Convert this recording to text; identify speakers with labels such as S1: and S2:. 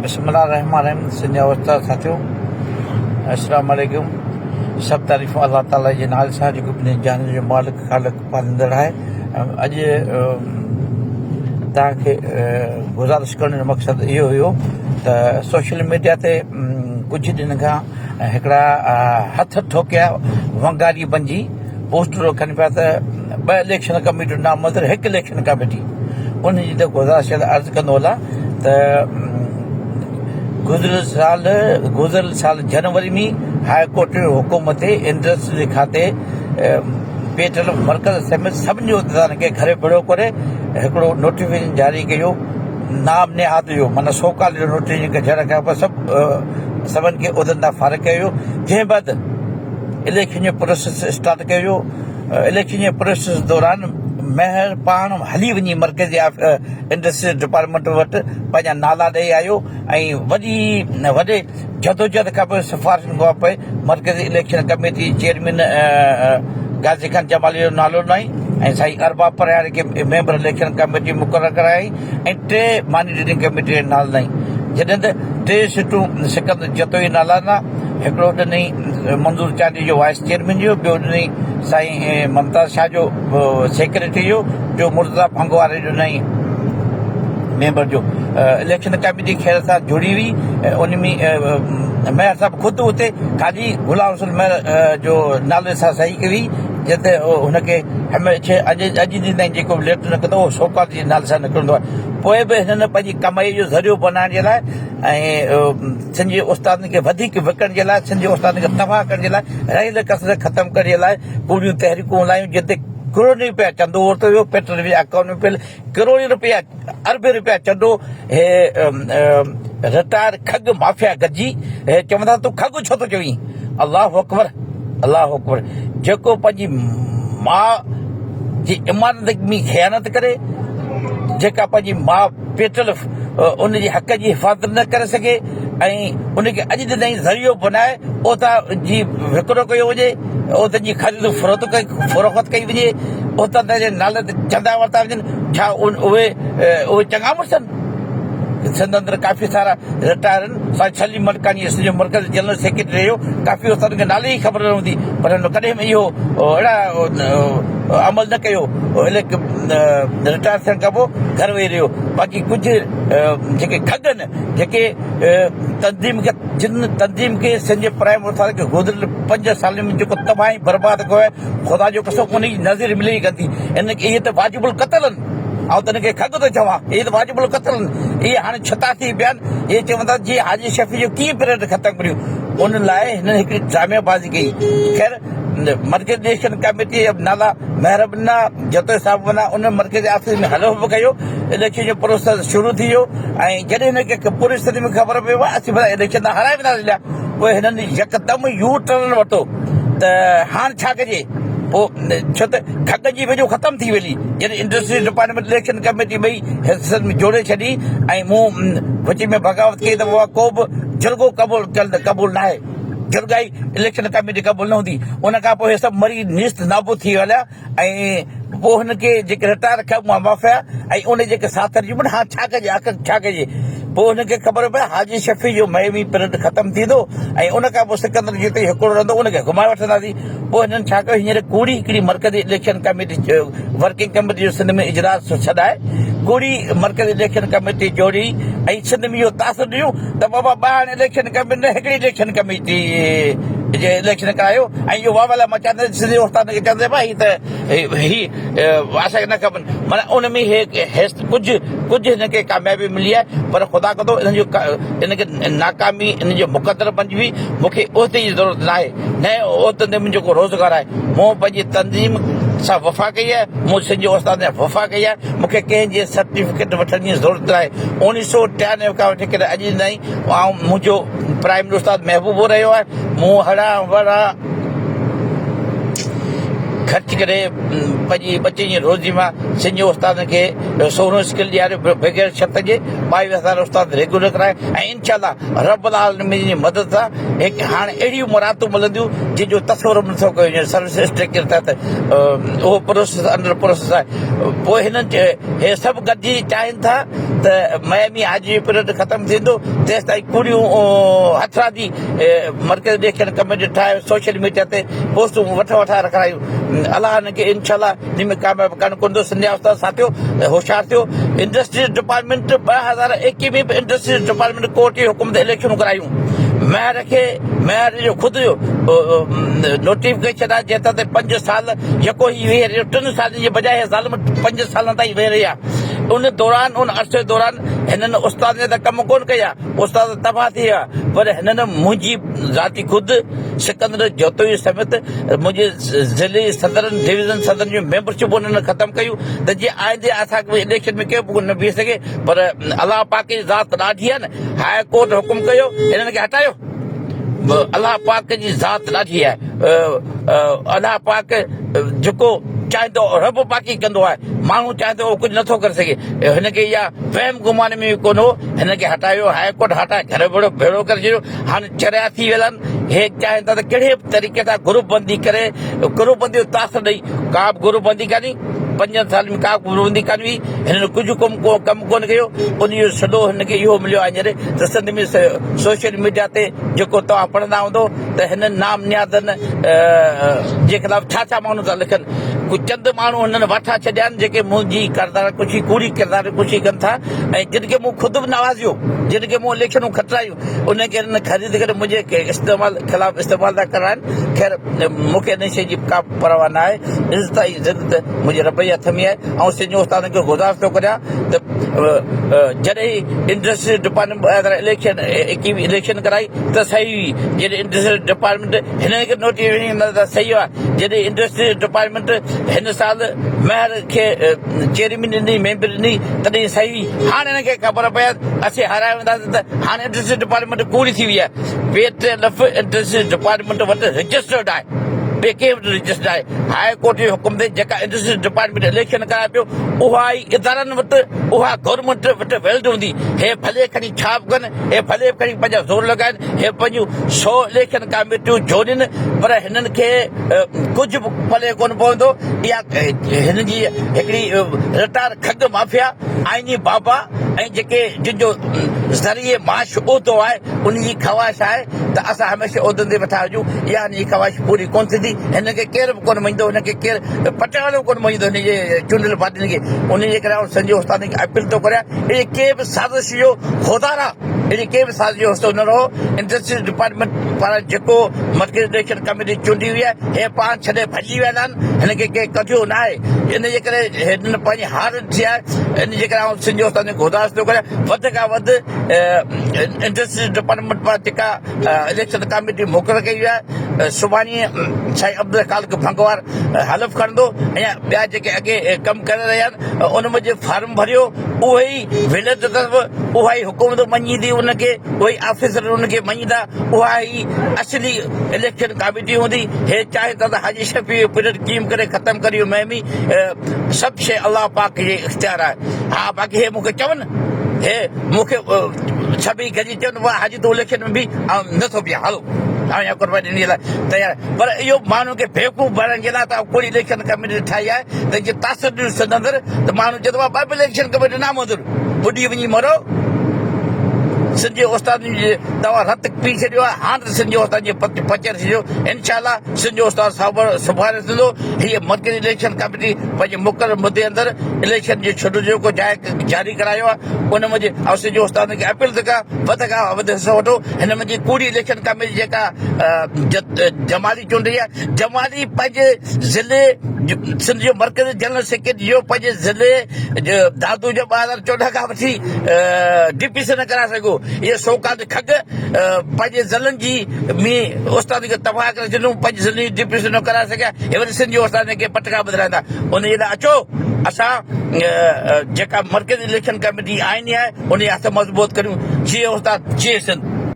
S1: बिस्मिल्लाहिर्रहमानिर्रहीम सिंध अवस्था साथियों अस्सलाम वालेकुम। सब तारीफ़ अल्लाह ताला जे नाले सां जेको पंहिंजे जान जो मालिक ख़ालिक पालींदड़ आहे। अॼु तव्हांखे गुज़ारिश करण जो मक़सदु इहो हुयो त सोशल मीडिया ते कुझु ॾींहं खां हिकिड़ा हथ ठोकिया वंगारी बंजी पोस्टर रखनि पिया त 2 इलेक्शन कमेटियूं नामज़द 1 इलेक्शन कमेटी। उन जी त गुज़ारिश अर्ज़ु कंदो हलां त गुज़िरियल साल जनवरी में हाई कोर्ट जो हुकुम ते इंडस्ट्री खाते पेटल मर्कज़ समेत सभिनी उहिदेदारनि खे घरे भेड़ो करे हिकिड़ो नोटिफिकेशन जारी कयो नाम निहाद जो माना सोकाल जो नोटिफिकेशन ज़रिए खां पोइ सभिनि खे उहिदनि तां फारिग कयो। जंहिं बैदि इलेक्शन जो प्रोसेस स्टार्ट कयो। इलेक्शन जे प्रोसेस दौरान महर पाण हली वञी मर्कज़ी इंडस्ट्रियल डिपार्टमेंट वटि पंहिंजा नाला ॾेई आयो ऐं वॾे जदोजहद खां पोइ सिफ़ारिशुनि खां पोइ मर्कज़ी election committee chairman Ghazi Khan Jamali जो नालो ॾिनई ऐं साईं अरबाब परियाणी खे मेंबर इलेक्शन कमेटी मुक़ररु कराई ऐं 3 मॉनिटरिंग कमेटी जो नालो ॾिनई। जॾहिं त 3 सीटूं सिकंदर जतोई नाला ॾिना। हिकिड़ो ॾिनई मंज़ूर चांदी जो वाइस चेयरमैन जो, ॿियो ॾिनई साईं ममताज़ शाह जो सेक्रेटरी जो मुर्तज़ा फंगवारे जो ॾिनई मेंबर जो। इलेक्शन कमेटी ख़ैर सां जुड़ी हुई। उन में मेयर साहिबु ख़ुदि उते ख़ाली गुलाम रसूल मेयर जो नाले सां सही कई जिते हुनखे हमेशह अॼु ॾींहं ताईं जेको बि लेटर निकिरंदो उहो सोकाल जे नाले सां निकिरंदो आहे। पोइ बि हिननि पंहिंजी कमाई जो ज़रियो बनाइण जे लाइ ऐं सिंधी उस्तादनि खे वधीक विकण जे लाइ, सिंधी उस्तादनि खे तबाह करण जे लाइ, रहियल कसर ख़तमु करण जे लाइ पूरियूं तहरीकूं हलायूं जिते करोड़नि रुपया चंदो वरितो वियो। पेट्रोल जे अकाउंट में पियल करोड़नि रुपया अरबे रुपया चंदो हे रिटायर खग माफ़िया गॾिजी चवंदा तूं खग छो थो चवीं। अल्लाह अकबर अल्लाह अकबर। जेको पंहिंजी माउ जी इमानत में ख़यानत करे, जेका पंहिंजी माउ पेटल उनजे हक़ जी हिफ़ाज़त न करे सघे ऐं उनखे अॼु ॾींहं ताईं ज़रियो बनाए उतां जी विकिरो कयो वञे, उतां जी ख़रीद फ़रोख़्त कई वञे, उतां जे नाले ते चंदा वरिता वञनि। छा उहे चङा मुड़सनि? सिंध अंदरि काफ़ी सारा रिटायर आहिनि। साईं सलीम मलकानी जो मर्कज़ जनरल सेक्रेटरी रहियो। काफ़ी उस्तादनि खे नाले ई ख़बर न हूंदी पर हुन कॾहिं बि इहो अहिड़ा अमल न कयो। रिटायर थियण खां पोइ घर वेही रहियो। बाक़ी कुझु जेके खग आहिनि, जेके जिन तंज़ीम खे सिंध प्राइम मिनिस्टर खे गुज़िरियल 5 साल में जेको तबाही बर्बाद कयो आहे, ख़ुदा जो कसम उन जी नज़र मिले ई कंदी। इहे त वाजिबुल क़त्ल आहिनि। ऐं त हिनखे खग थो चवां, इहे त वाजिबुल क़त्ल आहिनि। इहे हाणे छता थी पिया आहिनि। इहे चवंदा जीअं हाजी शफ़ी जो कीअं पीरियड ख़तमु करियूं। उन लाइ हिननि हिकिड़ी ड्रामेबाज़ी कई। ख़ैर मर्कज़ी इलेक्शन कमेटी जा नाला महरबना जतो साहिब बना उन मर्कज़ी ऑफिस में हलो बि कयो। इलेक्शन जो प्रोसेस शुरू थी वियो ऐं जॾहिं हिनखे पूरी स्थिति में ख़बर पई आहे असीं भला इलेक्शन हराए वेंदासीं लिया, पोइ हिननि यकदमि यू टर्न वरितो त हाणे छा कजे। पोइ छो त खग जी वजह ख़तमु थी वई। जॾहिं इंडस्ट्रियल डिपार्टमेंट इलेक्शन कमेटी ॿई हिसनि में जोड़े छॾी ऐं मूं विच में बग़ावत कई त उहा को बि जुर्गो क़बूल न आहे। जुर्गाई इलेक्शन कमेटी क़बूल न हूंदी। उन खां पोइ हे सभु मरी निस्त नाबूद थी विया ऐं पोइ हुनखे जेके रिटायर खग माफ़िया ऐं उन जेके साथर जी हाणे छा कजे, आख़िर छा कजे। पोइ हुनखे ख़बर पए हाजी शफ़ी जो मई पीरियड ख़तमु थींदो ऐं उन खां पोइ सिकंदर जिते हिकिड़ो रहंदो उनखे घुमाए वठंदासीं। पोइ हिननि छा कयो, हींअर कूड़ी हिकिड़ी मर्कज़ी इलेक्शन कमेटी वर्किंग कमेटी जो सिंध में इजलास छॾाए कूड़ी मर्कज़ी इलेक्शन कमेटी जोड़ी ऐं सिंध में इहो तासिर ॾियूं त बाबा ॿाहिरि इलेक्शन कमेटी न हिकिड़ी इलेक्शन कमेटी इलेक्शन करायो ऐं इहो वावाला मां चवंदुसि सिंधी उस्ताद खे चवंदुसि भाई त ही असांखे न खपनि। माना उन में कुझु हिनखे कामयाबी मिली आहे पर ख़ुदा कंदो इनखे नाकामी इन जो मुक़दर बणिजी हुई। मूंखे उहिदे जी ज़रूरत न आहे, न उहिदे ते मुंहिंजो को रोज़गारु आहे। मूं पंहिंजी तंज़ीम सां वफ़ा कई आहे, मूं सिंधी उस्ताद सां वफ़ा कई आहे। मूंखे कंहिंजे सर्टिफिकेट वठण जी ज़रूरत न आहे। 1993 खां वठी करे अॼु ताईं मुंहिंजो प्राइम मिनिस्टर उस्ताद महबूबो रहियो आहे। मूं हड़ा वड़ा ख़र्च करे पंहिंजी बचे जी रोज़ी मां सिंध उस्ताद खे सोनो स्किल ॾियारियो बग़ैर शर्त जे 22,000 उस्ताद रेगुलर कराए ऐं इंशाल्लाह रब्बुल आलमीन जी मदद सां हिकु हाणे अहिड़ियूं मुरादूं मिलंदियूं जंहिंजो तस्वुर बि नथो कयो वञे सर्विस स्ट्रक्चर तहत उहो प्रोसेस अंडर प्रोसेस आहे पोइ हिननि हे सभु गॾिजी चाहिनि था त मयामी हाजी पीरियड ख़तमु थींदो तेसि ताईं कूड़ियूं हथराजी मर्कज़ इलेक्शन कमेटी ठाहे सोशल मीडिया ते पोस्टूं वठा रखायूं अलाह हिनखे इनशाला इन में कामयाबु करणु कोन थो सिंधिया उस्ताद साथियो होशियारु थियो इंडस्ट्रीज डिपार्टमेंट 2021 में बि इंडस्ट्रीज डिपार्टमेंट कोर्ट जी हुकुम ते इलेक्शनूं करायूं मेयर जो ख़ुदि जो नोटिफिकेशन आहे जंहिं ते 5 साल जेको ही वेही रहियो 3 सालनि जे बजाए ज़ालिम 5 सालनि ताईं वेही रही आहे उन अरसे दौरान हिननि उस्ताद ने त कमु कोन कया उस्ताद तबाह थी विया पर हिननि मुंहिंजी ज़ाती ख़ुदि सिकंदर जोतोई समेत मुंहिंजे ज़िले सदरनि डिवीज़न सदन जूं मेंबरशिप उन्हनि ख़तमु कयूं त जीअं आईंदे असांखे इलेक्शन में केरु न बीह सघे पर अलाह पाक जी ज़ात ॾाढी आहे न हाई कोर्ट हुकुम कयो हिननि खे हटायो अलाह पाक जी ज़ात ॾाढी आहे अलाह पाक जेको चाहे तो रब पाकी कंदो आहे माण्हू चाहे तो कुझु नथो करे सघे हिनखे इहा वहम गुमान में कोन हो हिनखे हटायो हाई कोर्ट हटाए घर भेड़ो करे छॾियो हाणे चरिया थी वियल आहिनि हे चाहिनि था त कहिड़े तरीक़े सां ग्रुप बंदी करे ग्रुप बंदी जो तास ॾेई का बि ग्रुप बंदी कान्हे 5 साल में का बंदी कान हुई हिननि कुझु कमु कोन कयो उन जो सॼो हिनखे इहो मिलियो आहे हींअर त सिंध में सोशल मीडिया ते जेको तव्हां पढ़ंदा हूंदो त हिन नाम नियादनि जे ख़िलाफ़ छा माण्हू था लिखनि कुझु चंद माण्हू हिननि वठा छॾिया आहिनि जेके मुंहिंजी किरदार कुझु कूड़ी किरदार कुझु कनि था ऐं जिन खे मूं ख़ुदि बि नवाज़ियो जिन खे मूं इलेक्शनूं खटायूं उनखे हिननि ख़रीद करे मुंहिंजे ख़िलाफ़ इस्तेमालु था कराइनि ख़ैर मूंखे हिन शइ जी का परवाह न आहे इज़त ऐं इज़त मुंहिंजे रब जे हथ में आहे ऐं सिंध उस्ताद खे गुज़ारिश थो करियां त जॾहिं इंडस्ट्री डिपार्टमेंट इलेक्शन कराई त सही हुई जॾहिं इंडस्ट्री डिपार्टमेंट हिनखे नोटिफिकेशन त सही आहे जॾहिं इंडस्ट्री डिपार्टमेंट हिन साल मेयर खे चेयरमैन ॾिनी मेंबर ॾिनी तॾहिं सही हाणे हिनखे ख़बर पए असीं हाराए वेंदासीं त हाणे इंडस्ट्री डिपार्टमेंट कूड़ी थी वई आहे ॿिए 3 दफ़े इंडस्ट्री डिपार्टमेंट वटि रजिस्टर्ड आहे ॿिए के वटि रजिस्टर्ड आहे हाई कोर्ट जे हुकुम ते जेका इंडस्ट्री डिपार्टमेंट इलेक्शन कराए पियो उहा ई इदारनि वटि उहा गवर्नमेंट वटि वेल्ड हूंदी हे भले खणी छाप कनि हे भले खणी पंहिंजा ज़ोर लॻाइनि हे पंहिंजूं 100 इलेक्शन कमेटियूं जोड़नि पर हिननि खे कुझु बि भले कोन पवंदो इहा हिन जी हिकिड़ी रिटायर खग माफ़िया आइनी बाबा ऐं जेके जिन जो ज़रिए माश उहिदो आहे उन जी ख़्वाहिश आहे त असां हमेशह उहिदनि ते वेठा हुजूं इहा हिन जी ख़्वाहिश पूरी कोन थींदी हिनखे केरु बि कोन मञींदो हिनखे केरु पटियालो कोन मञींदो हिनजे चूंडियल पार्टियुनि खे उन जे करे संजय उस्ताद खे अपील थो करियां अहिड़ी के बि साज़िश जो होदारा अहिड़ी के बि साज़िश जो हिसो न रहो इंडस्ट्री डिपार्टमेंट पारां जेको मर्कज़ी इलेक्शन कमेटी चूंडी हुई आहे हे पाण छॾे भॼी विया आहिनि हिनखे कंहिं कढियो न आहे इन जे करे हिन पंहिंजी हार थी आहे इन जे करे आउं संजय उस्ताद खे गुज़ारिश थो करियां वधि खां वधि इंडस्ट्री डिपार्टमेंट पारां जेका इलेक्शन कमेटी मुक़ररु कई आहे सुभाणे साईं अब्दुल खालिक भंगवार हलफ़ खणंदो ऐं ॿिया जेके अॻे कमु करे रहिया आहिनि उन में जे फार्म भरियो उहे ई विलत अथव उहा ई हुकूमत मञींदी उनखे उहे ई ऑफिसर उनखे मञींदा उहा ई असली इलेक्शन कमेटी हूंदी हे चाहे त हाजी शफ़ी पीरियड कीअं करे ख़तमु करियो महमी सभु शइ अलाह पाक जे इख़्तियार आहे हा बाक़ी हे मूंखे चवनि हे मूंखे सभई गॾिजी चवनि वाह हाजी तूं इलेक्शन में बि ऐं नथो बीह हलो हाणे कुर्बानी ॾियण लाइ तयार पर इहो माण्हू खे बेवकूफ़ बणाइण जे लाइ तव्हां कोई इलेक्शन कमेटी ठाही आहे त जीअं तासिर ॾियो सदंदर त माण्हू चवंदो आहे ॿ इलेक्शन कमेटी नामंज़ूर ॿुॾी वञी मरो संजय उस्ताद तव्हां रत पी छॾियो आहे हाणे संजय उस्ताद जे पचर छॾियो इनशाला संजय उस्ताद सुभाणे थींदो हीअ मर्कज़ी इलेक्शन कमेटी पंहिंजे मुक़ररु मुदे अंदरि इलेक्शन जो छुट जेको जारी करायो आहे उन में ऐं संजय उस्ताद खे अपील थी कयां वधि खां वधि हिसो वठो हिन में कूड़ी इलेक्शन कमेटी जेका जमाली चूंडी आहे जमाली पंहिंजे ज़िले सिंध जो मर्कज़ी जनरल सेक्रेटरी जो पंहिंजे ज़िले दादू जो 2014 खां वठी डीपीसी न कराए सघो ये सोकात खग पंहिंजे ज़िलनि जी में उस्ताद खे तबाह करे छॾियूं पंहिंजे ज़िले जी डीपीसी न कराए सघिया हे वरी सिंध जो उस्ताद खे पटका ॿुधाईंदा उन जे लाइ अचो असां जेका मर्कज़ी इलेक्शन कमेटी आईनी आहे उन जे हथ मज़बूत करियूं जीअं उस्ताद जीअं सिंध